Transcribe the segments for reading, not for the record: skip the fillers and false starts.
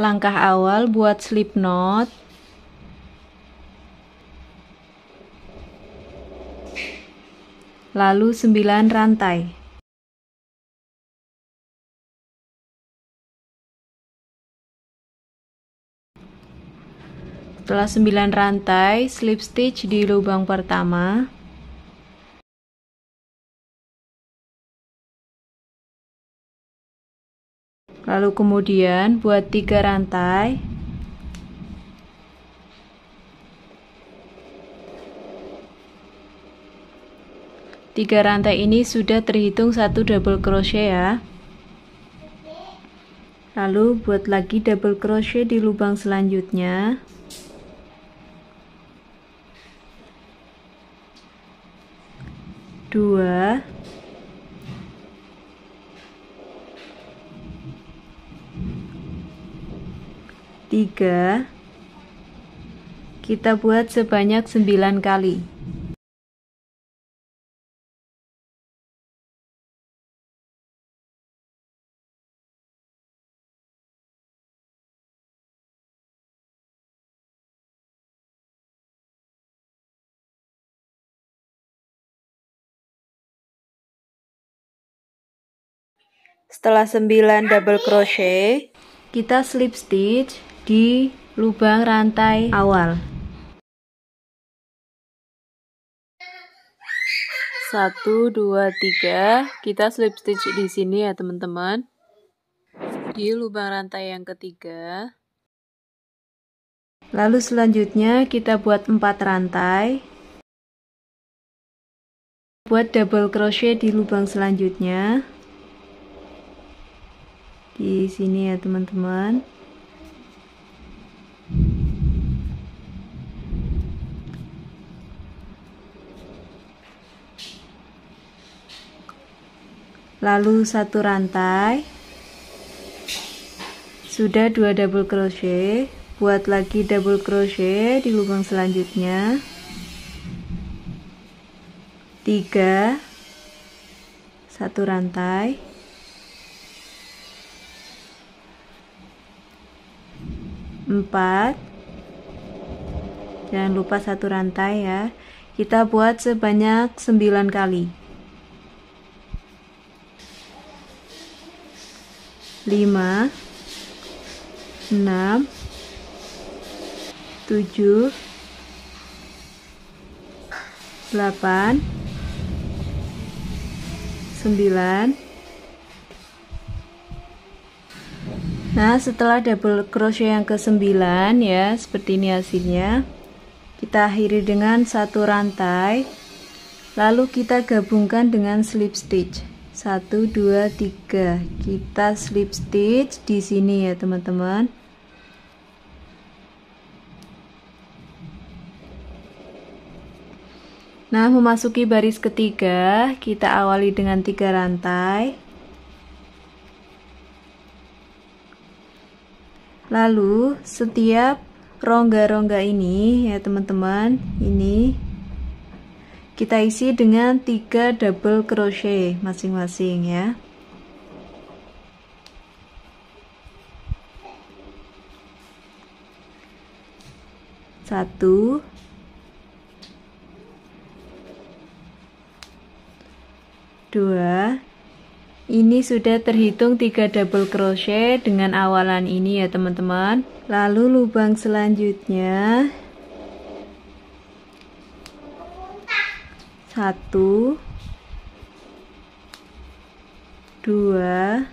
Langkah awal buat slip knot. Lalu 9 rantai. Setelah 9 rantai, slip stitch di lubang pertama. Lalu kemudian buat 3 rantai. Tiga rantai ini sudah terhitung 1 double crochet ya. Lalu buat lagi double crochet di lubang selanjutnya. Dua, tiga, kita buat sebanyak 9 kali. Setelah 9 double crochet, kita slip stitch di lubang rantai awal. 1, 2, 3, kita slip stitch di sini ya teman-teman. Di lubang rantai yang ketiga. Lalu selanjutnya kita buat 4 rantai. Buat double crochet di lubang selanjutnya. Di sini ya teman-teman. Lalu 1 rantai. Sudah 2 double crochet. Buat lagi double crochet di lubang selanjutnya. 3, 1 rantai. 4, jangan lupa 1 rantai ya. Kita buat sebanyak 9 kali. 5, 6, 7, 8, 9. Nah, setelah double crochet yang ke-9 ya, seperti ini hasilnya. Kita akhiri dengan 1 rantai. Lalu kita gabungkan dengan slip stitch. 1, 2, 3. Kita slip stitch di sini ya, teman-teman. Nah, memasuki baris ketiga, kita awali dengan 3 rantai. Lalu setiap rongga-rongga ini ya teman-teman, ini kita isi dengan 3 double crochet masing-masing ya. Satu, dua. Ini sudah terhitung 3 double crochet dengan awalan ini ya teman-teman. Lalu lubang selanjutnya 1, 2,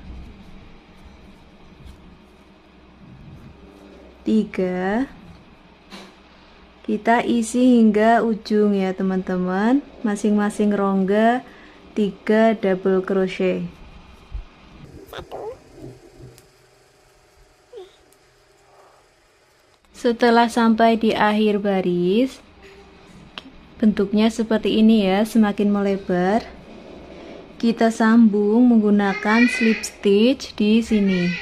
3. Kita isi hingga ujung ya teman-teman. Masing-masing rongga 3 double crochet. Setelah sampai di akhir baris, bentuknya seperti ini ya, semakin melebar. Kita sambung menggunakan slip stitch di sini.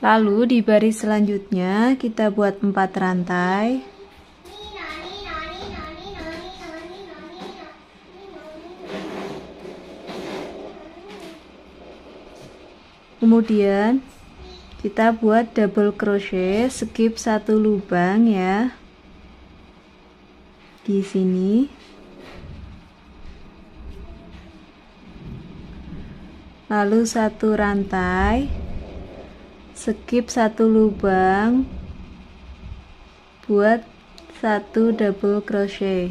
Lalu di baris selanjutnya kita buat 4 rantai. Kemudian kita buat double crochet, skip satu lubang ya di sini, lalu satu rantai, skip satu lubang, buat satu double crochet,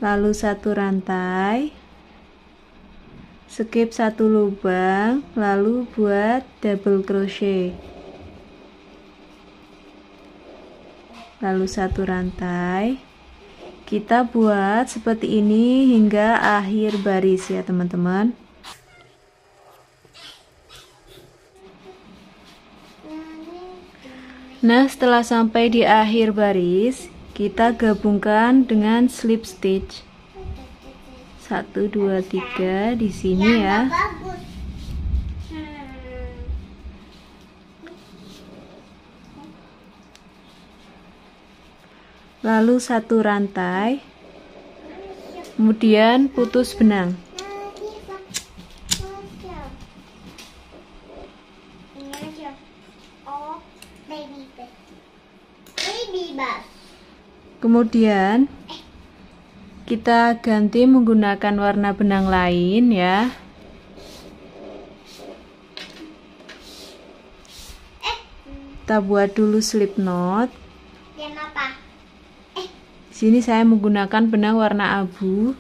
lalu satu rantai, skip satu lubang, lalu buat double crochet, lalu satu rantai. Kita buat seperti ini hingga akhir baris ya teman-teman. Nah, setelah sampai di akhir baris, kita gabungkan dengan slip stitch 1 2 3 di sini ya. Lalu satu rantai, kemudian putus benang. Kemudian kita ganti menggunakan warna benang lain ya. Kita buat dulu slip knot. Di sini saya menggunakan benang warna abu.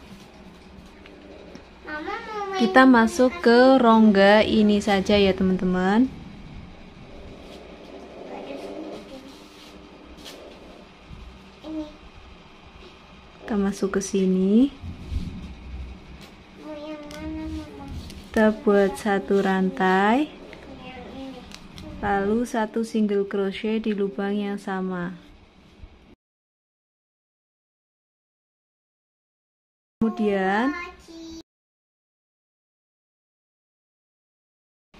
Kita masuk ke rongga ini saja ya teman-teman. Kita masuk ke sini. Kita buat satu rantai, lalu satu single crochet di lubang yang sama. Kemudian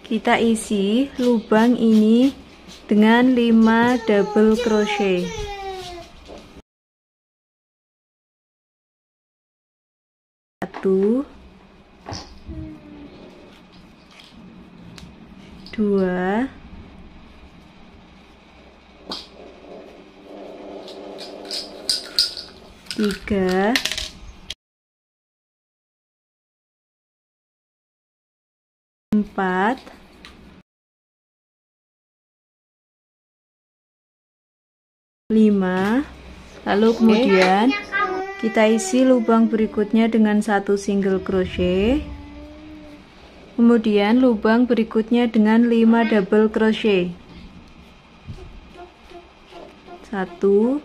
kita isi lubang ini dengan 5 double crochet. Satu, dua, tiga, empat, lima. Lalu kemudian kita isi lubang berikutnya dengan satu single crochet, kemudian lubang berikutnya dengan 5 double crochet. 1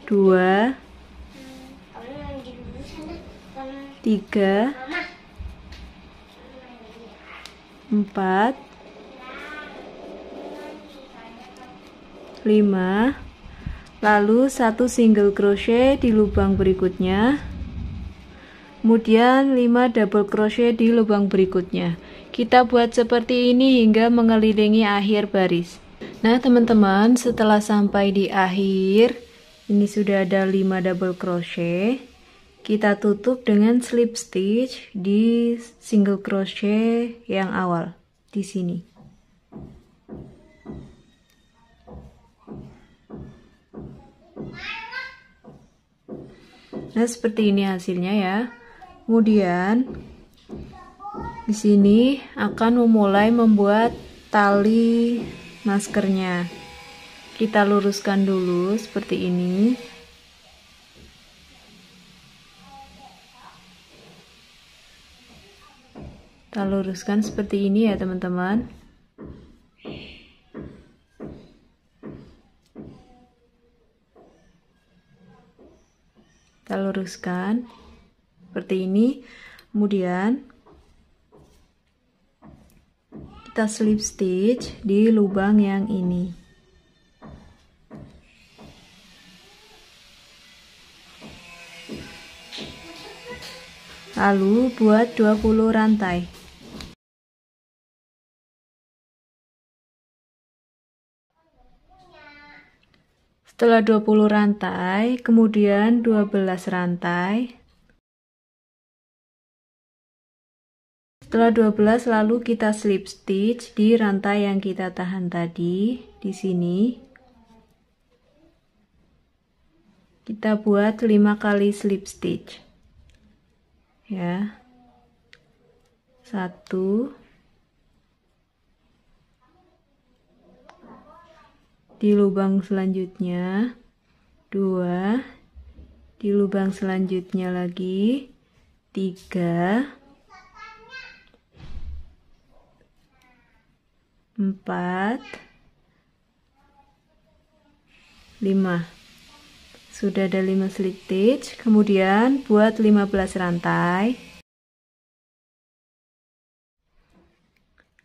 2 3 4 5, lalu satu single crochet di lubang berikutnya, kemudian 5 double crochet di lubang berikutnya. Kita buat seperti ini hingga mengelilingi akhir baris. Nah teman-teman, setelah sampai di akhir, ini sudah ada 5 double crochet. Kita tutup dengan slip stitch di single crochet yang awal di sini. Nah, seperti ini hasilnya ya. Kemudian di sini akan memulai membuat tali maskernya. Kita luruskan dulu seperti ini. Kita luruskan seperti ini ya teman-teman. Kita luruskan seperti ini, kemudian kita slip stitch di lubang yang ini. Lalu buat 20 rantai. Setelah 20 rantai, kemudian 12 rantai, Setelah 12 lalu kita slip stitch di rantai yang kita tahan tadi. Di sini kita buat 5 kali slip stitch ya. 1, di lubang selanjutnya 2, di lubang selanjutnya lagi 3, 4, 5. Sudah ada 5 slip stitch, kemudian buat 15 rantai.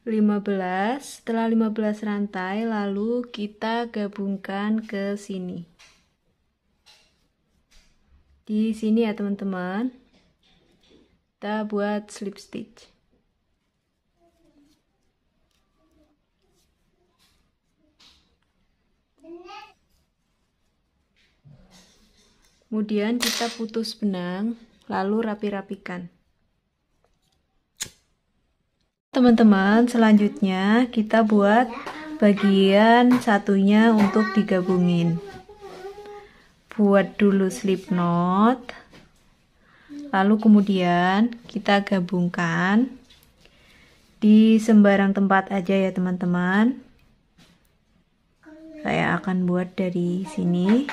15, setelah 15 rantai lalu kita gabungkan ke sini. Di sini ya teman-teman. Kita buat slip stitch. Kemudian kita putus benang, lalu rapi-rapikan. Teman-teman, selanjutnya kita buat bagian satunya untuk digabungin. Buat dulu slip knot, lalu kemudian kita gabungkan di sembarang tempat aja ya teman-teman. Saya akan buat dari sini.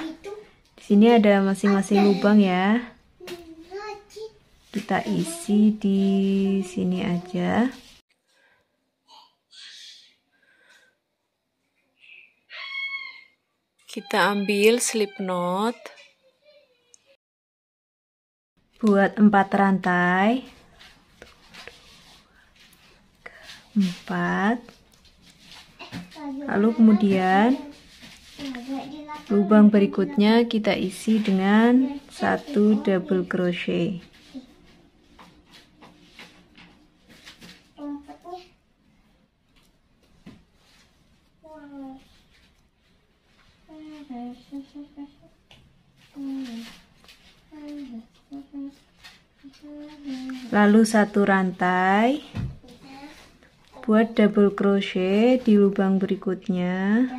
Di sini ada masing-masing lubang ya. Kita isi di sini aja. Kita ambil slip knot. Buat 4 rantai. 4. Lalu kemudian lubang berikutnya kita isi dengan 1 double crochet. Lalu 1 rantai, buat double crochet di lubang berikutnya.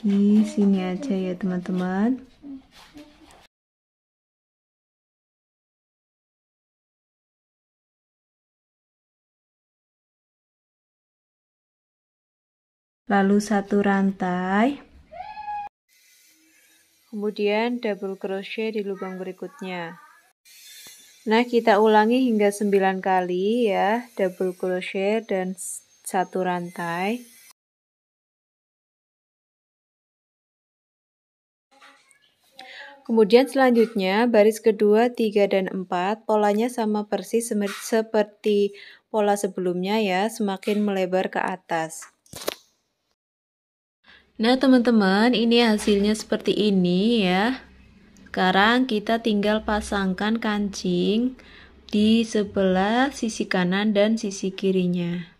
Di sini aja ya teman-teman. Lalu 1 rantai, kemudian double crochet di lubang berikutnya. Nah, kita ulangi hingga 9 kali ya, double crochet dan 1 rantai. Kemudian selanjutnya baris kedua, 3 dan 4 polanya sama persis seperti pola sebelumnya ya, semakin melebar ke atas. Nah teman-teman, ini hasilnya seperti ini ya. Sekarang kita tinggal pasangkan kancing di sebelah sisi kanan dan sisi kirinya.